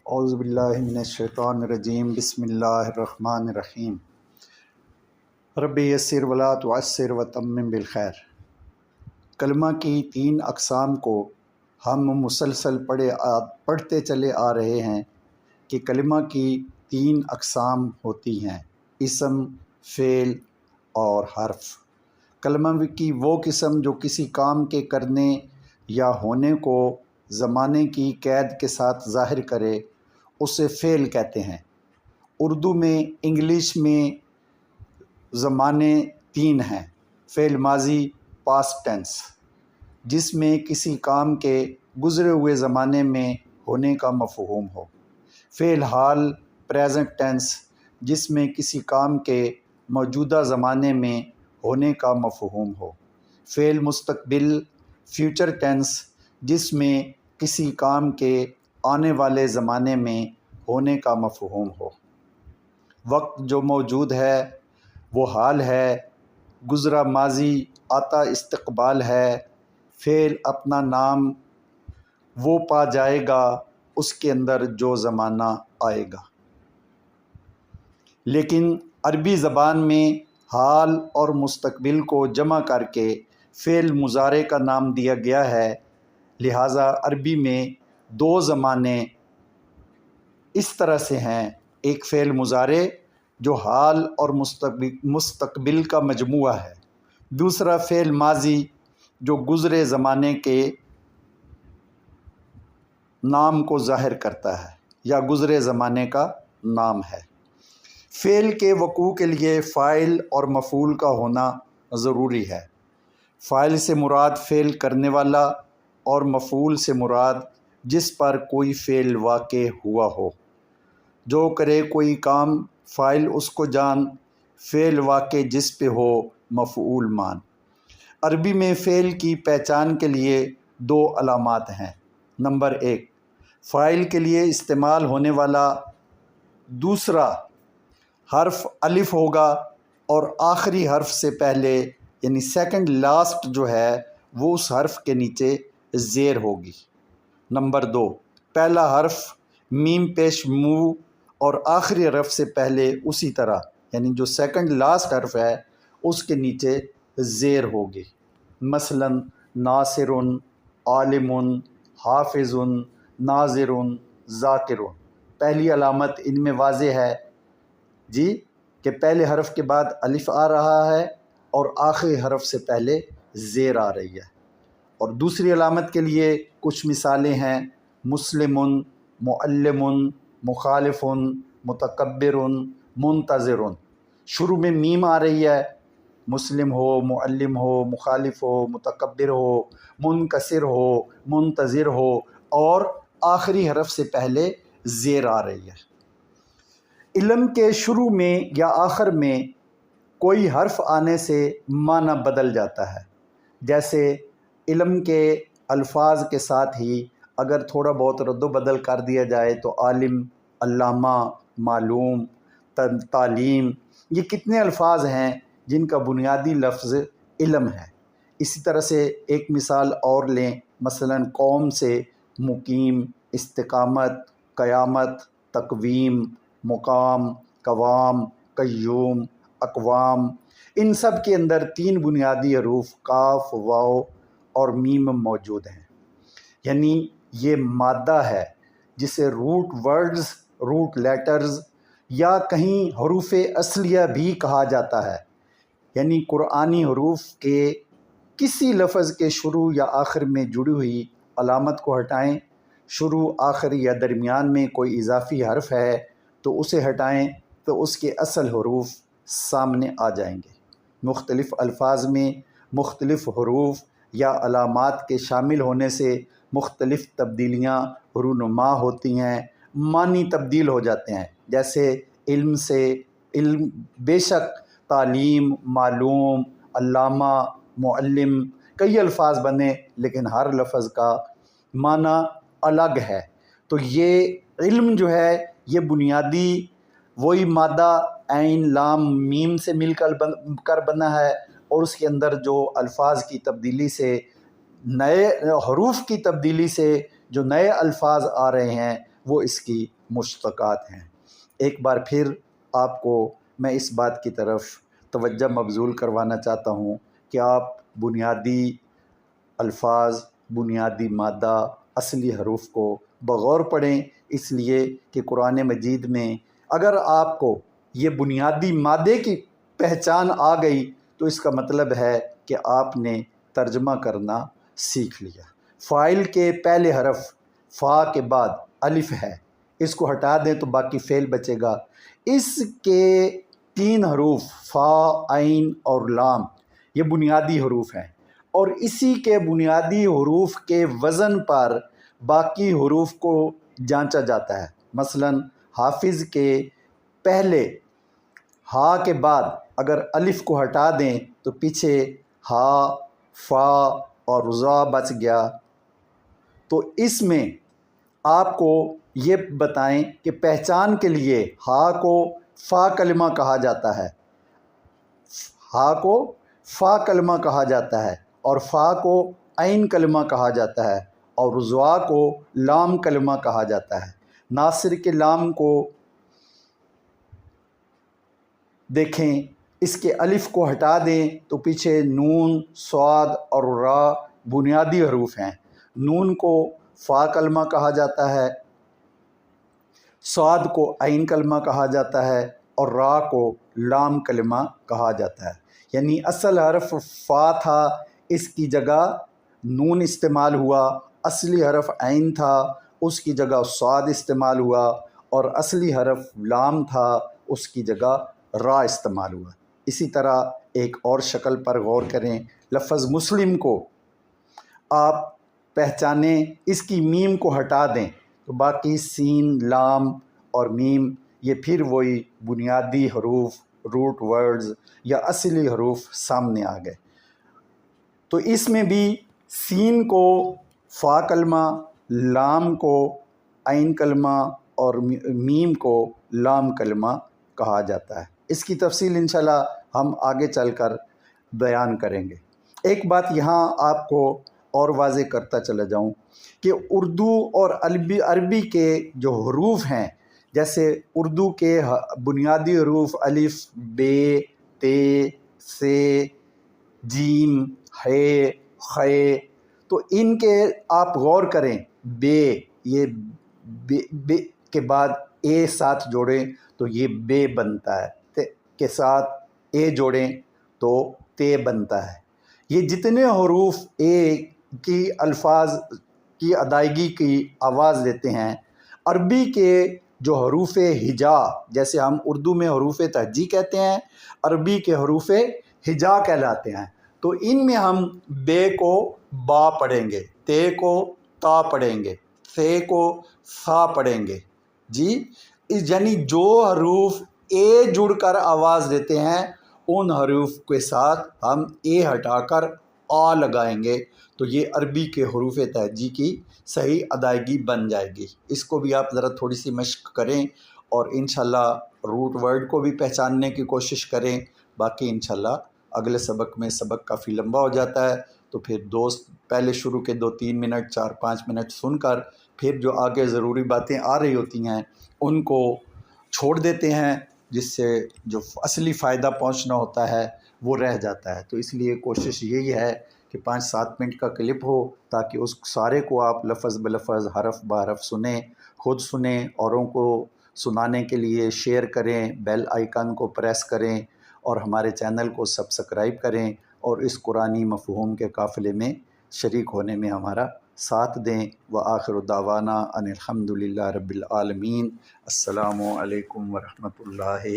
اعوذ باللہ من الشیطان الرجیم بسم اللہ الرحمن الرحیم رب یسر ولا تعسر وتمم بالخیر۔ کلمہ کی 3 اقسام کو ہم مسلسل پڑھتے چلے آ رہے ہیں کہ کلمہ کی 3 اقسام ہوتی ہیں: اسم، فعل اور حرف۔ کلمہ کی وہ قسم جو کسی کام کے کرنے یا ہونے کو زمانے کی قید کے ساتھ ظاہر کرے اسے فعل کہتے ہیں۔ اردو میں، انگلش میں زمانے 3 ہیں: فعل ماضی، پاسٹ ٹینس جس میں کسی کام کے گزرے ہوئے زمانے میں ہونے کا مفہوم ہو، فعل حال، پریزنٹ ٹینس جس میں کسی کام کے موجودہ زمانے میں ہونے کا مفہوم ہو، فعل مستقبل، فیوچر ٹینس جس میں کسی کام کے آنے والے زمانے میں ہونے کا مفہوم ہو۔ وقت جو موجود ہے وہ حال ہے، گزرا ماضی، آتا استقبال ہے، فعل اپنا نام وہ پا جائے گا اس کے اندر جو زمانہ آئے گا۔ لیکن عربی زبان میں حال اور مستقبل کو جمع کر کے فعل مضارع کا نام دیا گیا ہے، لہٰذا عربی میں 2 زمانے اس طرح سے ہیں: ایک فعل مضارع جو حال اور مستقبل کا مجموعہ ہے، دوسرا فعل ماضی جو گزرے زمانے کے نام کو ظاہر کرتا ہے یا گزرے زمانے کا نام ہے۔ فعل کے وقوع کے لیے فاعل اور مفعول کا ہونا ضروری ہے۔ فاعل سے مراد فعل کرنے والا اور مفعول سے مراد جس پر کوئی فعل واقع ہوا ہو۔ جو کرے کوئی کام فاعل اس کو جان، فعل واقع جس پہ ہو مفعول مان۔ عربی میں فعل کی پہچان کے لیے 2 علامات ہیں۔ نمبر 1، فاعل کے لیے استعمال ہونے والا دوسرا حرف الف ہوگا اور آخری حرف سے پہلے یعنی سیکنڈ لاسٹ جو ہے وہ اس حرف کے نیچے زیر ہوگی۔ نمبر 2، پہلا حرف میم پیش مو اور آخری حرف سے پہلے اسی طرح یعنی جو سیکنڈ لاسٹ حرف ہے اس کے نیچے زیر ہوگی۔ مثلا ناصر، عالم، حافظ، ناظر، ذاکر۔ پہلی علامت ان میں واضح ہے جی کہ پہلے حرف کے بعد الف آ رہا ہے اور آخری حرف سے پہلے زیر آ رہی ہے۔ اور دوسری علامت کے لیے کچھ مثالیں ہیں: مسلم، معلم، مخالف، متکبر، منتظر۔ شروع میں میم آ رہی ہے، مسلم ہو، معلم ہو، مخالف ہو، متکبر ہو، منکسر ہو، منتظر ہو، اور آخری حرف سے پہلے زیر آ رہی ہے۔ علم کے شروع میں یا آخر میں کوئی حرف آنے سے معنی بدل جاتا ہے، جیسے علم کے الفاظ کے ساتھ ہی اگر تھوڑا بہت رد و بدل کر دیا جائے تو عالم، علامہ، معلوم، تعلیم، یہ کتنے الفاظ ہیں جن کا بنیادی لفظ علم ہے۔ اسی طرح سے ایک مثال اور لیں، مثلا قوم سے مقیم، استقامت، قیامت، تقویم، مقام، قوام، قیوم، اقوام۔ ان سب کے اندر 3 بنیادی حروف کاف، واو اور میم موجود ہیں، یعنی یہ مادہ ہے جسے روٹ ورڈز، روٹ لیٹرز یا کہیں حروف اصلیہ بھی کہا جاتا ہے، یعنی قرآنی حروف کے کسی لفظ کے شروع یا آخر میں جڑی ہوئی علامت کو ہٹائیں، شروع، آخر یا درمیان میں کوئی اضافی حرف ہے تو اسے ہٹائیں تو اس کے اصل حروف سامنے آ جائیں گے۔ مختلف الفاظ میں مختلف حروف یا علامات کے شامل ہونے سے مختلف تبدیلیاں رونما ہوتی ہیں، معنی تبدیل ہو جاتے ہیں۔ جیسے علم سے علم، بے شک تعلیم، معلوم، علامہ، معلم، کئی الفاظ بنے لیکن ہر لفظ کا معنی الگ ہے۔ تو یہ علم جو ہے یہ بنیادی وہی مادہ عین، لام، میم سے مل کر بنا ہے، اور اس کے اندر جو الفاظ کی تبدیلی سے، نئے حروف کی تبدیلی سے جو نئے الفاظ آ رہے ہیں وہ اس کی مشتقات ہیں۔ ایک بار پھر آپ کو میں اس بات کی طرف توجہ مبذول کروانا چاہتا ہوں کہ آپ بنیادی الفاظ، بنیادی مادہ، اصلی حروف کو بغور پڑھیں، اس لیے کہ قرآن مجید میں اگر آپ کو یہ بنیادی مادے کی پہچان آ گئی تو اس کا مطلب ہے کہ آپ نے ترجمہ کرنا سیکھ لیا۔ فاعل کے پہلے حرف فا کے بعد الف ہے، اس کو ہٹا دیں تو باقی فعل بچے گا۔ اس کے 3 حروف فا، عین اور لام یہ بنیادی حروف ہیں، اور اسی کے بنیادی حروف کے وزن پر باقی حروف کو جانچا جاتا ہے۔ مثلا حافظ کے پہلے ہا کے بعد اگر الف کو ہٹا دیں تو پیچھے ہا، فا اور زا بچ گیا۔ تو اس میں آپ کو یہ بتائیں کہ پہچان کے لیے ہا کو فا کلمہ کہا جاتا ہے، ہا کو فا کلمہ کہا جاتا ہے، اور فا کو عین کلمہ کہا جاتا ہے، اور زوا کو لام کلمہ کہا جاتا ہے۔ ناصر کے لام کو دیکھیں، اس کے الف کو ہٹا دیں تو پیچھے نون، صاد اور را بنیادی حروف ہیں۔ نون کو فا کلمہ کہا جاتا ہے، صاد کو عین کلمہ کہا جاتا ہے، اور را کو لام کلمہ کہا جاتا ہے۔ یعنی اصل حرف فا تھا، اس کی جگہ نون استعمال ہوا، اصلی حرف عین تھا، اس کی جگہ صاد استعمال ہوا، اور اصلی حرف لام تھا، اس کی جگہ را استعمال ہوا۔ اسی طرح ایک اور شکل پر غور کریں، لفظ مسلم کو آپ پہچانیں، اس کی میم کو ہٹا دیں تو باقی سین، لام اور میم یہ پھر وہی بنیادی حروف، روٹ ورڈز یا اصلی حروف سامنے آ گئے۔ تو اس میں بھی سین کو فا کلمہ، لام کو عین کلمہ اور میم کو لام کلمہ کہا جاتا ہے۔ اس کی تفصیل انشاءاللہ ہم آگے چل کر بیان کریں گے۔ ایک بات یہاں آپ کو اور واضح کرتا چلا جاؤں کہ اردو اور عربی کے جو حروف ہیں، جیسے اردو کے بنیادی حروف الف، بے، تے، سے، جیم، ہے، خے، تو ان کے آپ غور کریں، بے، یہ بے کے بعد اے ساتھ جوڑیں تو یہ بے بنتا ہے، تے کے ساتھ اے جوڑیں تو تے بنتا ہے۔ یہ جتنے حروف اے کی الفاظ کی ادائیگی کی آواز دیتے ہیں، عربی کے جو حروف ہجا، جیسے ہم اردو میں حروف تہجی کہتے ہیں، عربی کے حروف ہجا کہلاتے ہیں۔ تو ان میں ہم بے کو با پڑھیں گے، تے کو تا پڑھیں گے، ثے کو سا پڑھیں گے۔ جی، یعنی جو حروف اے جڑ کر آواز دیتے ہیں ان حروف کے ساتھ ہم اے ہٹا کر آ لگائیں گے تو یہ عربی کے حروف تہجی کی صحیح ادائیگی بن جائے گی۔ اس کو بھی آپ ذرا تھوڑی سی مشق کریں اور انشاءاللہ روٹ ورڈ کو بھی پہچاننے کی کوشش کریں۔ باقی انشاءاللہ اگلے سبق میں سبق کافی لمبا ہو جاتا ہے تو پھر دوست پہلے شروع کے 2-3 منٹ 4-5 منٹ سن کر پھر جو آگے ضروری باتیں آ رہی ہوتی ہیں ان کو چھوڑ دیتے ہیں، جس سے جو اصلی فائدہ پہنچنا ہوتا ہے وہ رہ جاتا ہے۔ تو اس لیے کوشش یہی ہے کہ 5-7 منٹ کا کلپ ہو تاکہ اس سارے کو آپ لفظ بلفظ، حرف بحرف سنیں، خود سنیں، اوروں کو سنانے کے لیے شیئر کریں، بیل آئیکن کو پریس کریں اور ہمارے چینل کو سبسکرائب کریں اور اس قرآنی مفہوم کے قافلے میں شریک ہونے میں ہمارا ساتھ دیں۔ وآخر دعوانا ان الحمد للہ رب العالمین۔ السلام علیکم ورحمۃ اللہ